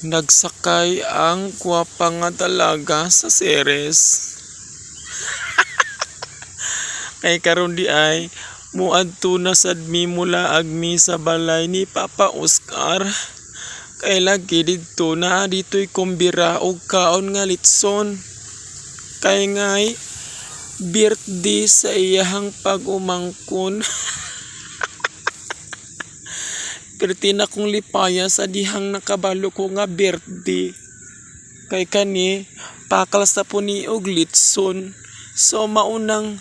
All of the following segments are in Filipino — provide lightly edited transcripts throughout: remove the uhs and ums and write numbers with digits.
Nagsakay ang gwapa nga dalaga sa series. Kay karon di ay muadto na sad mi mula agmi sa balay ni Papa Oscar. Kay lagi didto na dito'y kumbira og kaon nga litson. Kay ngay birthday sa iyahang pag-umangkon. Perti na kong lipaya sa dihang nakabalo ko nga birthday. Kay kani pakal sa po ni og litson. So maunang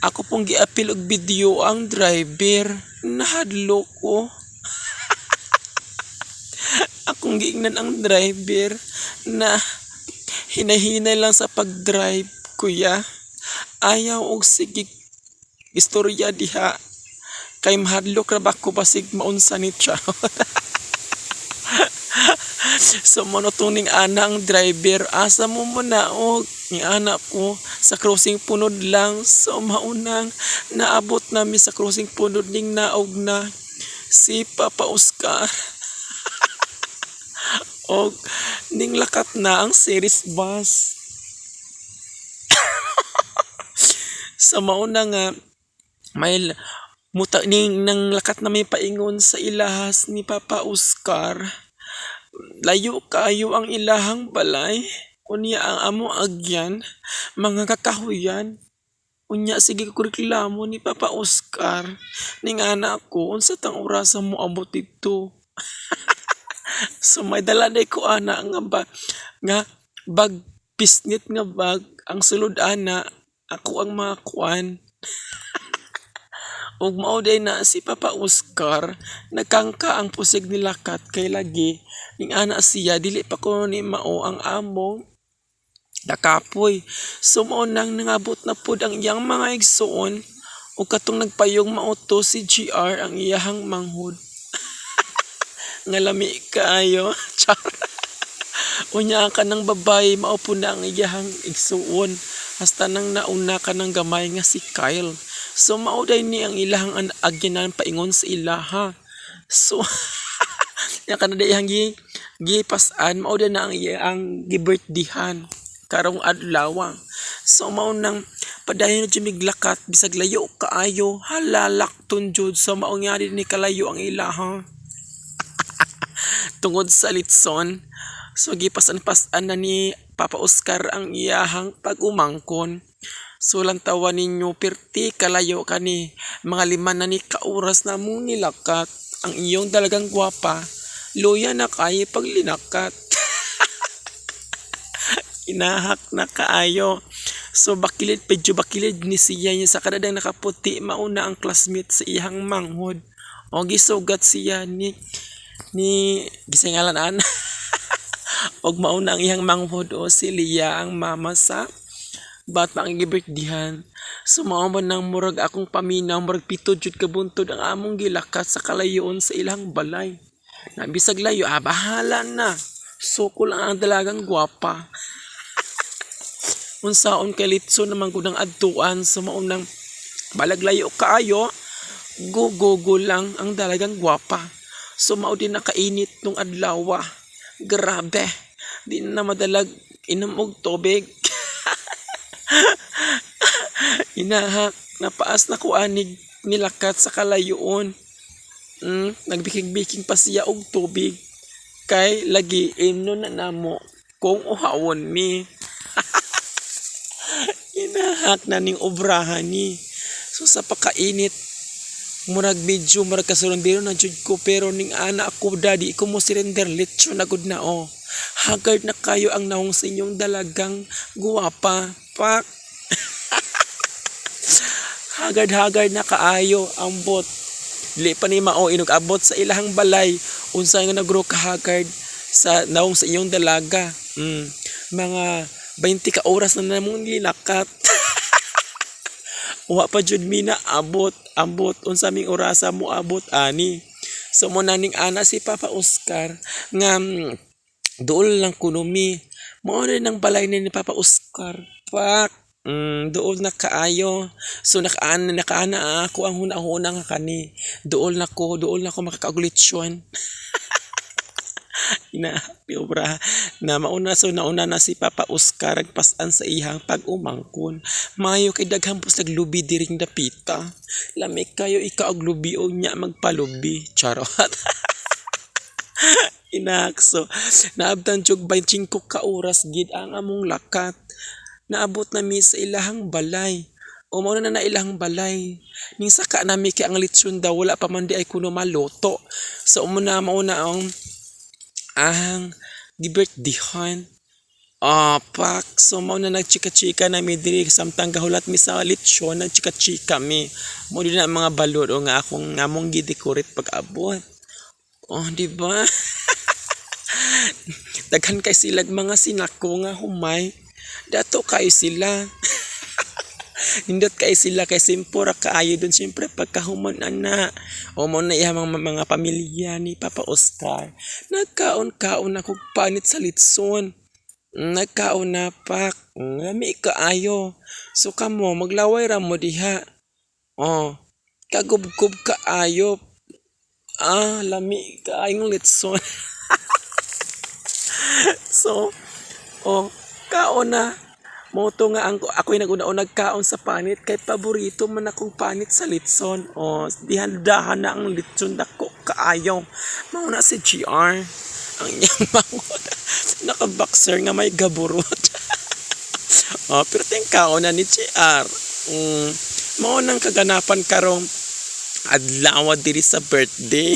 ako pong giapil og video ang driver. Nahadlok ko. Akong giingnan ang driver na hinahinay lang sa pagdrive, kuya. Ayaw og sige istorya diha. Kay mahadlok ra ba ko basig maunsa ni Charot. So monotuning ana ang driver, asa mo muna og ni anak ko sa crossing punod lang. So maunang naabot nami sa crossing punod ning naog na si Papa Oscar. Og ning lakat na ang series bus. Sa mauna nga may muta ning nang lakat na may paingon sa ilahas ni Papa Oscar. Layo kayo ang ilahang balay. Unya ang amo agyan, mga kakahuyan. Unya sige ko reklamo ni Papa Oscar. Ning anak ko unsa tang orasa mo abot dito. So may dala day ko ana nga bag pisnit nga bag ang sulod ana ako ang mga kuan. Ug mao day na si Papa Oscar nagkangka ang pusig ni lakat kay lagi ning ana siya dili pa ko ni mao ang among dakapoy. So mao nang nangabot na pud ang iyang mga igsoon ug katong nagpayong mauto si GR ang iyahang manghod. Nga lami kaayo. Char. Unya ka ng babae maupo na ang iyahang igsuon hasta nang nauna ka ng gamay nga si Kyle. So mauday ni ang ilahang agyanan paingon sa ilaha. So ya kana dayang gipasan mauday na ang iyang gibirthdihan karong adlaw. So mao nang padayon na jumiglakat bisag layo kaayo halalak tunjud so mao nga ni kalayo ang ilaha. Tungod sa litson, so gipasan-pasan na ni Papa Oscar ang iyahang pag-umangkon. So lantawan ninyo perti kalayo kani mga 5 na ni kauras na mong nilakat ang iyong dalagang gwapa. Luya na kay paglinakat. Inahak na kaayo. So medyo bakilid ni siya niya sa kadadang nakaputi mauna ang classmate sa iyang manghod. O gisugat siya ni gisingalan an. Og mauna ang iyang manghod o si Lia ang mama sa bata ang gibirthdihan. So mao man nang murag akong paminaw murag 7 jud ka buntod ang among gilakat sa kalayoon sa ilang balay. Na bisag layo bahala na. So ko lang ang dalagang gwapa. Unsaon kay litso naman gud ang adtuan sa maunang balaglayo kaayo go lang ang dalagang gwapa. So mao din nakainit nung adlaw. Grabe. Di na madalag inom og tubig. Inahak napaas na ko anig nilakat sa kalayoon. Nagbiking-biking pa siya og tubig. Kay lagi ino na namo kung uhawon mi. Inahak na ning obrahan ni. So sa pakainit murag medyo murag kasurundero na jud ko pero ning ana ako daddy ko mo surrender litso na gud na o. Haggard na kayo ang naong sa inyong dalagang guwapa. Pak. Haggard na kaayo ang bot. Dili pa ni mao inog abot sa ilahang balay unsa nga nagro ka haggard sa naong sa inyong dalaga. Mga 20 ka oras na namong linakat. Wa pa jud mina ambot unsa ming orasa mo abot ani. So mo naning ana si Papa Oscar nga duol lang kuno mi. Mao nang balay ni Papa Oscar. Pak. Duol na kaayo. So nakaana ako ang huna-huna nga kani. Duol na ko makakaugulitsyon. Inapiobra na mauna so nauna na si Papa Oscar agpasan sa iyang pag-umangkon. Mayo kay daghang pus naglubi diring dapita. Lami kayo ika og lubi o nya magpalubi. Charot. Inakso. Naabtan jog 25 ka oras gid ang among lakat. Naabot na mi sa ilahang balay. O mao na ilahang balay. Ning saka nami kay ang litsyon daw wala pa man di ay kuno maloto. So mauna ang gibirthdayan. Pak. So mao na nagchika-chika na mi diri samtang gahulat mi sa litsyon nagchika-chika mi. Mo din na ang mga balod o nga akong ngamong gi-decorate pag-abot. Oh, di ba? Daghan kay sila mga sinako nga humay. Dato kayo sila. Nindot kay sila kay simpura kaayo dun siyempre pagkahuman ana. O mo na iya mga pamilya ni Papa Oscar. Nagkaon-kaon ako panit sa litson. Nagkaon na pak. Ngami kaayo. So kamo maglaway ra mo diha. Oh, kagubgob kaayo. Lami kaayong litson. So, kaon na. Moto nga ako'y naguna-o nagkaon sa panit kay paborito man akong panit sa litson. Dihandahan na ang litson dako kaayo. Mao na si GR. Ang iyang mangot. Naka-boxer nga may gaburot. Pero tiyang kaon na ni GR. Mao nang kaganapan karong adlaw diri sa birthday.